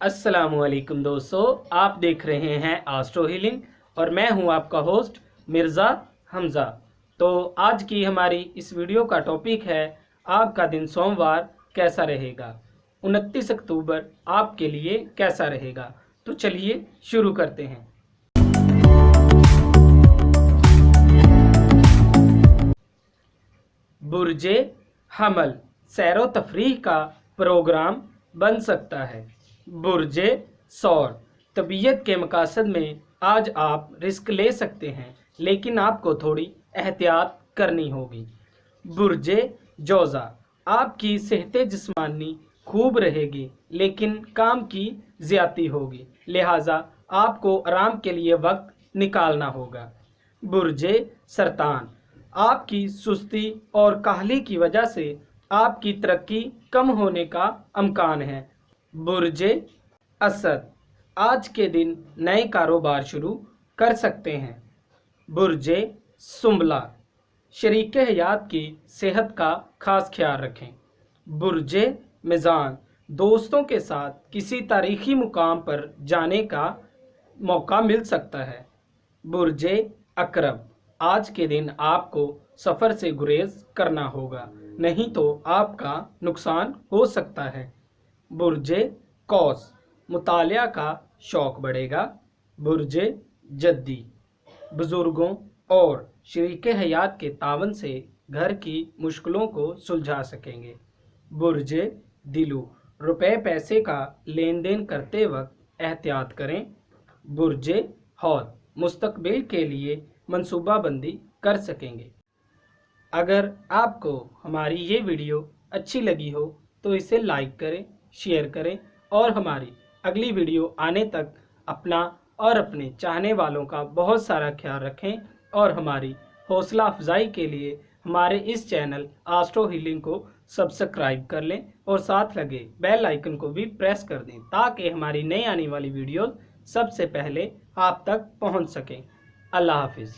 अस्सलामुअलैकुम दोस्तों, आप देख रहे हैं एस्ट्रो हीलिंग और मैं हूं आपका होस्ट मिर्ज़ा हमज़ा। तो आज की हमारी इस वीडियो का टॉपिक है आपका दिन सोमवार कैसा रहेगा। 29 अक्टूबर आपके लिए कैसा रहेगा। तो चलिए शुरू करते हैं। बुर्जे हमल सैरो तफरीह का प्रोग्राम बन सकता है। बुर्जे सौर तबीयत के मकासद में आज आप रिस्क ले सकते हैं, लेकिन आपको थोड़ी एहतियात करनी होगी। बुर्जे जौज़ा आपकी सेहत जिस्मानी खूब रहेगी, लेकिन काम की ज़्यादती होगी, लिहाजा आपको आराम के लिए वक्त निकालना होगा। बुर्जे सरतान आपकी सुस्ती और काहली की वजह से आपकी तरक्की कम होने का अमकान है। बुर्जे असद आज के दिन नए कारोबार शुरू कर सकते हैं। बुर्जे सुंबला शरीके हयात की सेहत का खास ख्याल रखें। बुर्जे मिज़ान दोस्तों के साथ किसी तारीखी मुकाम पर जाने का मौका मिल सकता है। बुर्जे अकरब आज के दिन आपको सफ़र से गुरेज करना होगा, नहीं तो आपका नुकसान हो सकता है। बुर्जे कौस मुतालिया का शौक़ बढ़ेगा। बुर्जे जद्दी बुज़ुर्गों और शरीके हयात के तावन से घर की मुश्किलों को सुलझा सकेंगे। बुर्जे दिलू रुपए पैसे का लेन देन करते वक्त एहतियात करें। बुर्जे हौत मुस्तकबिल के लिए मंसूबाबंदी कर सकेंगे। अगर आपको हमारी ये वीडियो अच्छी लगी हो तो इसे लाइक करें, शेयर करें और हमारी अगली वीडियो आने तक अपना और अपने चाहने वालों का बहुत सारा ख्याल रखें और हमारी हौसला अफजाई के लिए हमारे इस चैनल एस्ट्रो हीलिंग को सब्सक्राइब कर लें और साथ लगे बेल आइकन को भी प्रेस कर दें, ताकि हमारी नई आने वाली वीडियो सबसे पहले आप तक पहुंच सकें। अल्लाह हाफिज़।